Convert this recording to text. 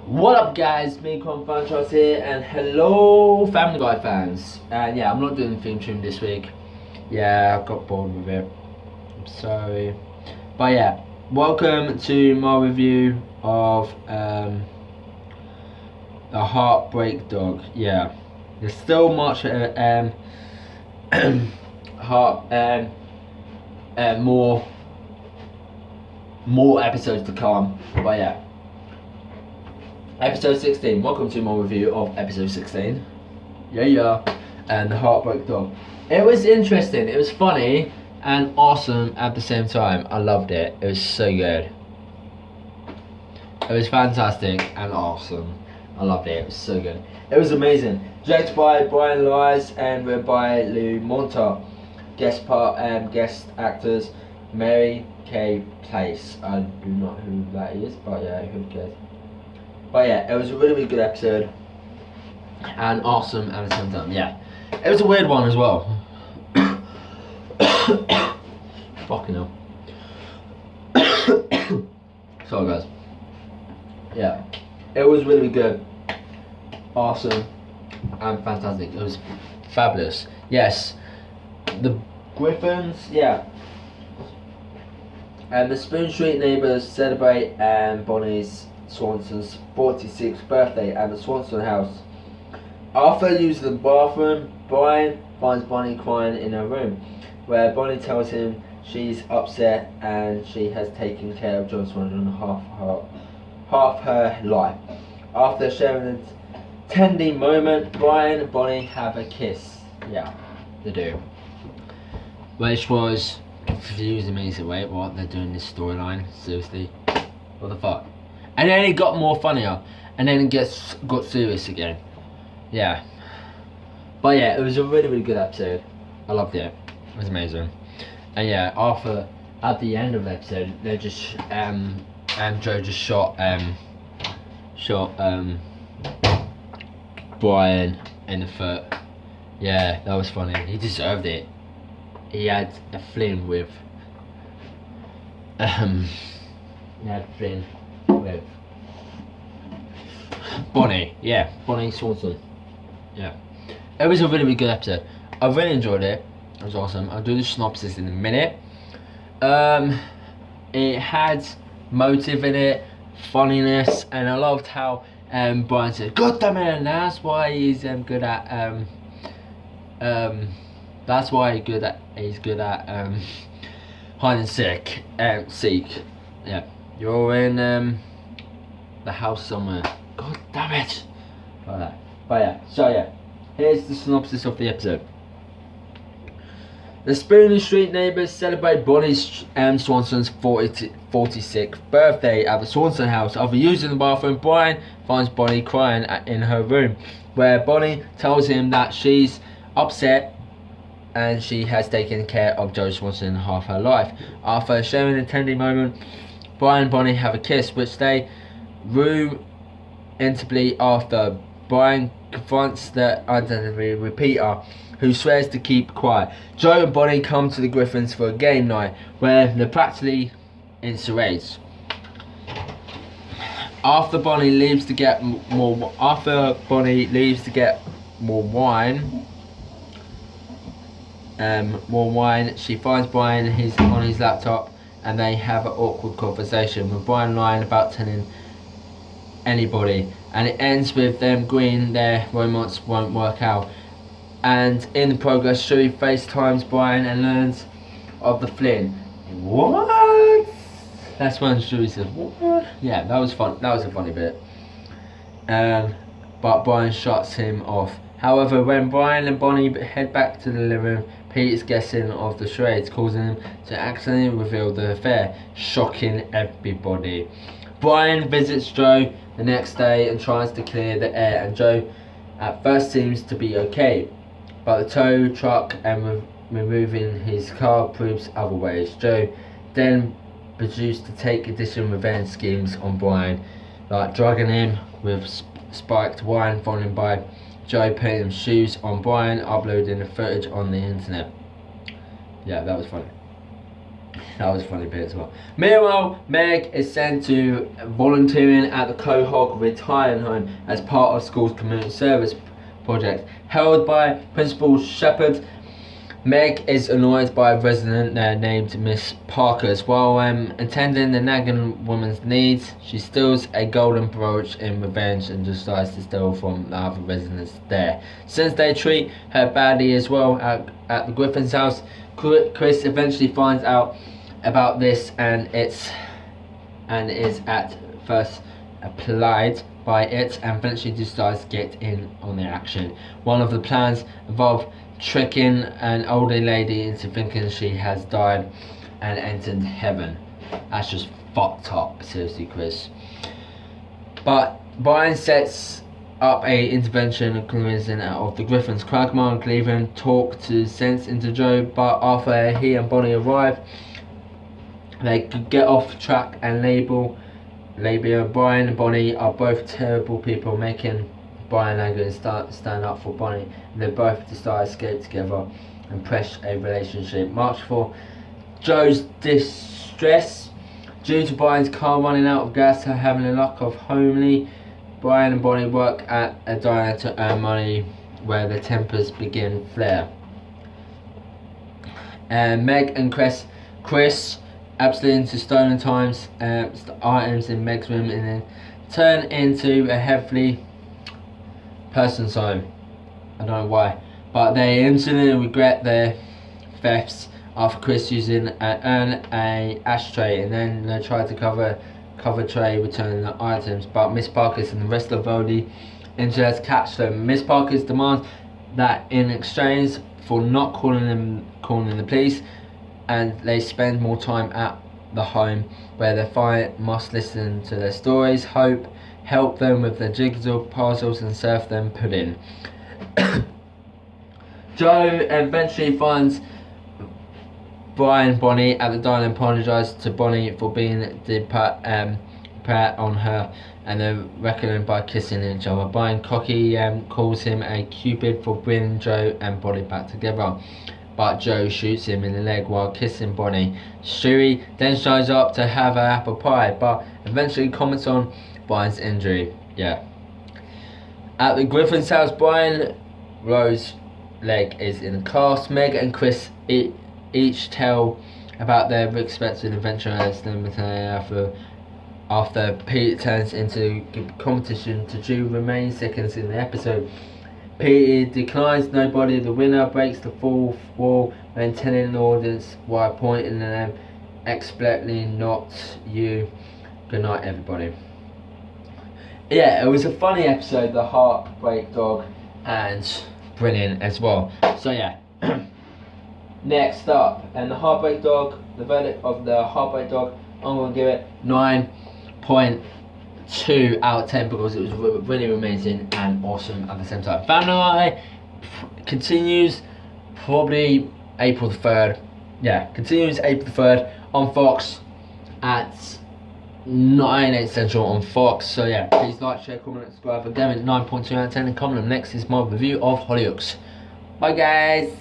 What up guys, me Franchise here, and hello Family Guy fans. And yeah, I'm not doing the theme tune this week. Yeah, I got bored with it. I'm sorry. But yeah, welcome to my review of the Heartbreak dog. Yeah, there's still much more episodes to come. But yeah. Episode 16. Welcome to my review of episode 16. Yeah. And the Heartbreak dog. It was interesting. It was funny and awesome at the same time. I loved it. It was so good. It was fantastic and awesome. I loved it. It was so good. It was amazing. Directed by Brian Lyes and read by Lou Monta. Guest actors Mary Kay Place. I do not know who that is, but yeah, who cares? But yeah, it was a really good episode and awesome at the same time. Yeah, it was a weird one as well. Fucking hell. Sorry guys. Yeah, it was really good, awesome and fantastic. It was fabulous. Yes, the Griffins. Yeah. And the Spoon Street neighbours celebrate Bonnie's Swanson's 46th birthday at the Swanson house. After using the bathroom, Brian finds Bonnie crying in her room, where Bonnie tells him she's upset and she has taken care of John Swanson half her life. After sharing a tender moment, Brian and Bonnie have a kiss. Yeah, they do. Which was confusing me. So wait, what? They're doing this storyline? Seriously? What the fuck? And then it got more funnier, and then it got serious again. Yeah. But yeah, it was a really good episode. I loved it. It was amazing. And yeah, at the end of the episode, they just Joe just shot Brian in the foot. Yeah, that was funny. He deserved it. He had a fling with with Bonnie. Yeah, Bonnie Swanson. Yeah, it was a really good episode. I really enjoyed it. It was awesome. I'll do the synopsis in a minute. It had motive in it, funniness, and I loved how Brian said, "God damn it!" And that's why he's good at that's why he's good at hide and seek. Yeah, you're in the house somewhere. God damn it! Like that. But yeah, so yeah, here's the synopsis of the episode. The Spoon Street neighbours celebrate Bonnie Swanson's 46th birthday at the Swanson house. After using the bathroom, Brian finds Bonnie crying in her room, where Bonnie tells him that she's upset and she has taken care of Joe Swanson half her life. After sharing a tender moment, Brian and Bonnie have a kiss, which they rue intimately after. Brian confronts the identity repeater, who swears to keep quiet. Joe and Bonnie come to the Griffins for a game night, where they're practically in charades. After Bonnie leaves to get more wine, she finds Brian on his laptop, and they have an awkward conversation, with Brian lying about telling anybody, and it ends with them agreeing their romance won't work out. And in the progress, Sherry FaceTimes Brian and learns of the fling. What? That's when Sherry says, "What?" Yeah, that was fun. That was a funny bit. But Brian shuts him off. However, when Brian and Bonnie head back to the living room, Pete is guessing of the charades, causing him to accidentally reveal the affair, shocking everybody. Brian visits Joe the next day and tries to clear the air, and Joe at first seems to be okay, but the tow truck and removing his car proves otherwise. Joe then proceeds to take additional revenge schemes on Brian, like drugging him with spiked wine, followed by Joe putting shoes on Brian, uploading the footage on the internet. Yeah, that was funny. That was a funny bit as well. Meanwhile, Meg is sent to volunteering at the Quahog Retirement Home as part of school's community service project. Held by Principal Shepherd, Meg is annoyed by a resident there named Miss Parkers. While attending the nagging woman's needs, she steals a golden brooch in revenge and decides to steal from the other residents there. Since they treat her badly as well at the Griffin's house, Chris eventually finds out about this and is at first applied by it and eventually decides to get in on the action. One of the plans involved tricking an older lady into thinking she has died and entered heaven. That's just fucked up, seriously, Chris. But Brian sets up a intervention inclusion of the Griffins. Quagmire and Cleveland talk to sense into Joe, but after he and Bonnie arrive, they could get off track and label Brian and Bonnie are both terrible people, making Brian angry and stand up for Bonnie. And they both decide to escape together and press a relationship. March for Joe's distress due to Brian's car running out of gas and having a lack of homely. Brian and Bonnie work at a diner to earn money where their tempers begin flare. And Meg and Chris absolutely into stolen items in Meg's room and then turn into a heavily person's home. I don't know why, but they instantly regret their thefts after Chris using an ashtray, and then they try to cover tray returning the items, but Miss Parkers and the rest of the interest catch them. Miss Parkers demands that in exchange for not calling the police, and they spend more time at the home where they must listen to their stories, help them with their jigsaw puzzles and serve them pudding. Joe eventually finds Brian and Bonnie at the diner and apologises to Bonnie for being pat on her and they're reckoning by kissing each other. Brian cocky calls him a cupid for bringing Joe and Bonnie back together, but Joe shoots him in the leg while kissing Bonnie. Stewie then shows up to have her apple pie, but eventually comments on Brian's injury. At the Griffin's house, Brian Rose's leg is in a cast. Meg and Chris each tell about their expected adventure as after Pete turns into competition to do remaining seconds in the episode. Pete declines nobody. The winner breaks the fourth wall when telling the audience while pointing at them explicitly, not you. Good night, everybody. Yeah, it was a funny episode, the Heartbreak Dog, and brilliant as well. So yeah, next up, and the Heartbreak Dog, the verdict of the Heartbreak Dog, I'm going to give it 9.2 out of 10 because it was really amazing and awesome at the same time. Family Guy continues probably April the 3rd. Yeah, continues April the 3rd on Fox at 9, 8 Central on Fox. So yeah, please like, share, comment, subscribe. Again, 9.2 out of 10 and comment. Next is my review of Hollyoaks. Bye guys.